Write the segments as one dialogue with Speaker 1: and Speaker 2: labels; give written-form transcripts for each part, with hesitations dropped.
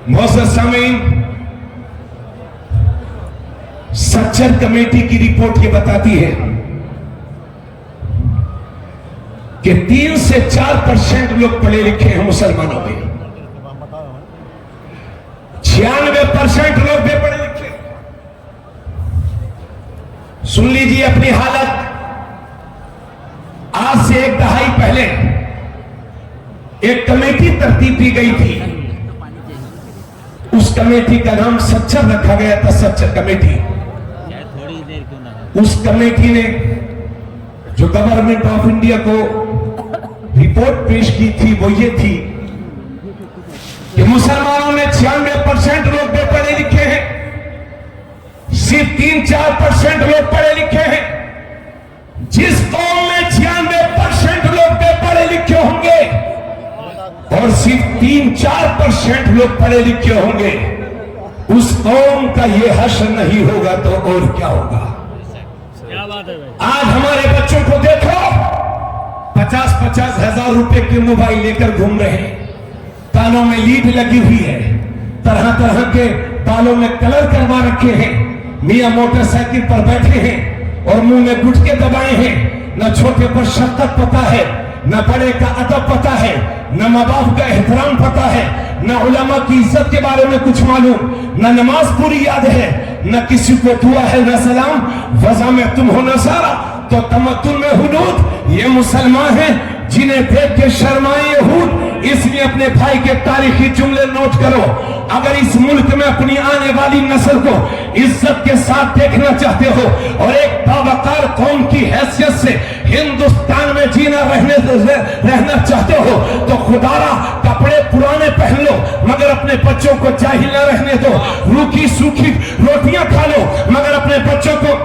Speaker 1: معزز سامعین، سچر کمیٹی کی رپورٹ یہ بتاتی ہے کہ 3 سے 4% لوگ پڑھے لکھے ہیں مسلمانوں میں، 96% لوگ بے پڑھے لکھے۔ سن لیجیے اپنی حالت۔ آج سے 1 دہائی پہلے ایک کمیٹی ترتیب دی گئی تھی، اس کمیٹی کا نام سچر رکھا گیا تھا، سچر کمیٹی۔ اس کمیٹی نے جو گورنمنٹ آف انڈیا کو رپورٹ پیش کی تھی وہ یہ تھی کہ مسلمانوں میں 96% لوگ بے پڑھے لکھے ہیں، صرف 3-4% لوگ پڑھے لکھے ہیں۔ جس قوم میں 96% لوگ بے پڑھے لکھے ہوں گے اور صرف 3-4% لوگ پڑھے لکھے ہوں گے، اس قوم کا یہ حشر نہیں ہوگا تو اور کیا ہوگا؟ آج ہمارے بچوں کو دیکھو، 50-50 ہزار روپے کے موبائل لے کر گھوم رہے ہیں، کانوں میں لیڈ لگی ہوئی ہے، طرح طرح کے بالوں میں کلر کروا رکھے ہیں، میاں موٹر سائیکل پر بیٹھے ہیں اور منہ میں گٹکے دبائے ہیں۔ نہ چھوٹے پر شفقت پتا ہے، نہ بڑے کا ادب پتا ہے، نہ ماں باپ کا احترام پتا ہے، نہ علماء کی عزت کے بارے میں کچھ معلوم، نہ نماز پوری یاد ہے، نہ کسی کو دعا ہے نہ سلام۔ وضع میں تم ہو نصارا تو تمدن میں حدود۔ یہ مسلمان ہیں جنہیں دیکھ کے شرمائے یہود۔ اس لیے اپنے بھائی کے تاریخی جملے نوٹ کرو، اگر اس ملک میں اپنی آنے والی نسل کو عزت کے ساتھ دیکھنا چاہتے ہو اور ایک باوقار قوم کی حیثیت سے ہندوستان میں جینا رہنا چاہتے ہو تو خدا را کپڑے پرانے پہن لو مگر اپنے بچوں کو جاہل نہ رہنے دو، روکھی سوکھی روٹیاں کھا لو مگر اپنے بچوں کو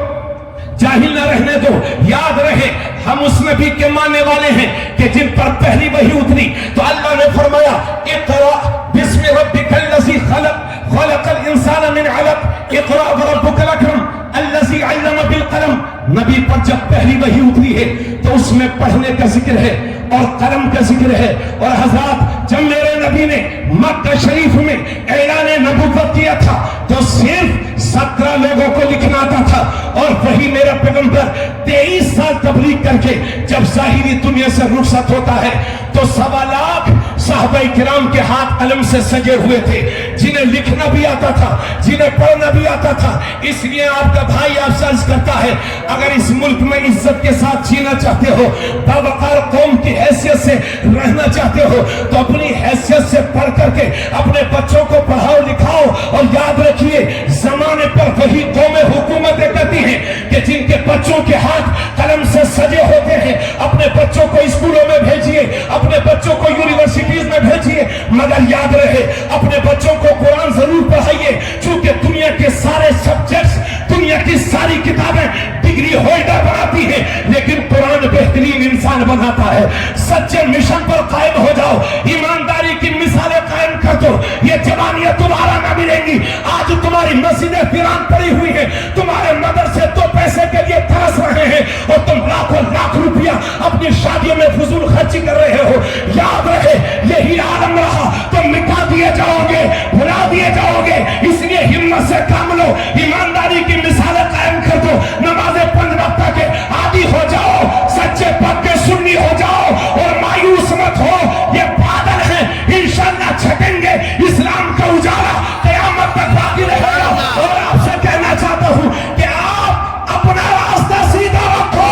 Speaker 1: جاہل نہ رہنے دو۔ یاد رہے ہم اس نبی کے ماننے والے ہیں کہ جن پر پہلی وحی اتری تو اللہ نے فرمایا اقرأ بسم ربک الذی خلق خلق الانسان من علق اقرأ وربک الاکرم الذی علم بالقلم۔ نبی پر جب پہلی وحی اتری ہے تو اس میں پڑھنے کا ذکر ہے اور قلم کا ذکر ہے۔ اور حضرات جب میرے نبی نے مکہ شریف میں اعلان نبوت کیا تھا تو صرف 17 لوگوں کو لکھنا آتا تھا، اور وہی میرا پیغمبر 23 سال تبلیغ کر کے جب ظاہری دنیا سے رخصت ہوتا ہے تو 1.25 لاکھ صحابہ کرام کے ہاتھ قلم سے سجے ہوئے تھے، جنہیں لکھنا بھی آتا تھا، جنہیں پڑھنا بھی آتا تھا۔ اس لیے آپ کا بھائی آپ سے عرض کرتا ہے، اگر اس ملک میں عزت کے ساتھ جینا چاہتے ہو، باوقار قوم کی حیثیت سے رہنا چاہتے ہو تو اپنی حیثیت سے پڑھ کر کے اپنے بچوں کو پڑھاؤ لکھاؤ۔ اور یاد رکھیے زمانے پر وہی قومیں حکومتیں کرتی ہیں کہ جن کے بچوں کے ہاتھ قلم سے سجے ہوتے ہیں۔ اپنے بچوں کو اسکولوں میں بھیجیے، اپنے بچوں کو یونیورسٹیز میں بھیجیے، مگر یاد رہے اپنے بچوں کو قرآن ضرور پڑھائیے، چونکہ دنیا کے سارے سبجیکٹس، دنیا کی ساری کتابیں ڈگری ہولڈر بناتی ہیں لیکن قرآن بہترین انسان بناتا ہے۔ سچے مشن پر قائم ہو جاؤ، ایمانداری کی مثالیں قائم کر دو، یہ جوانیاں تمہارا نہ ملیں گی۔ آج تمہاری مسجدیں ویران پڑی ہوئی ہیں، تمہارے مدرسے تو پیسے کے لیے ترس رہے ہیں اور تم لاکھوں لاکھ روپیہ اپنی شادیوں میں فضول خرچی کر رہے ہو۔ یاد رہے یہی عالم رہا تو مٹا دیے جاؤ گے، بھلا دیے جاؤ گے۔ اس لیے ہمت سے کام لو، ایمانداری کی مثالیں قائم کر دو، نمازیں 5 وقت کے عادی ہو جاؤ، سچے پکے سنی ہو جاؤ اور مایوس مت ہو۔ یہ بادل ہیں انشاءاللہ چھٹیں گے، اسلام کا اجالا قیامت تک باقی رہے گا۔ اور آپ سے کہنا چاہتا ہوں کہ آپ اپنا راستہ سیدھا رکھو،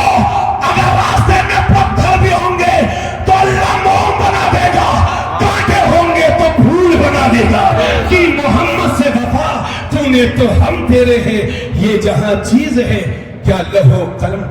Speaker 1: اگر راستے میں پتھر بھی ہوں گے تو اللہ موم بنا دے گا، کانٹے ہوں گے تو پھول بنا دے گا۔ کہ محمد سے وفا تو نے تو ہم تیرے ہیں، یہ جہاں چیز ہے کیا لہو قلم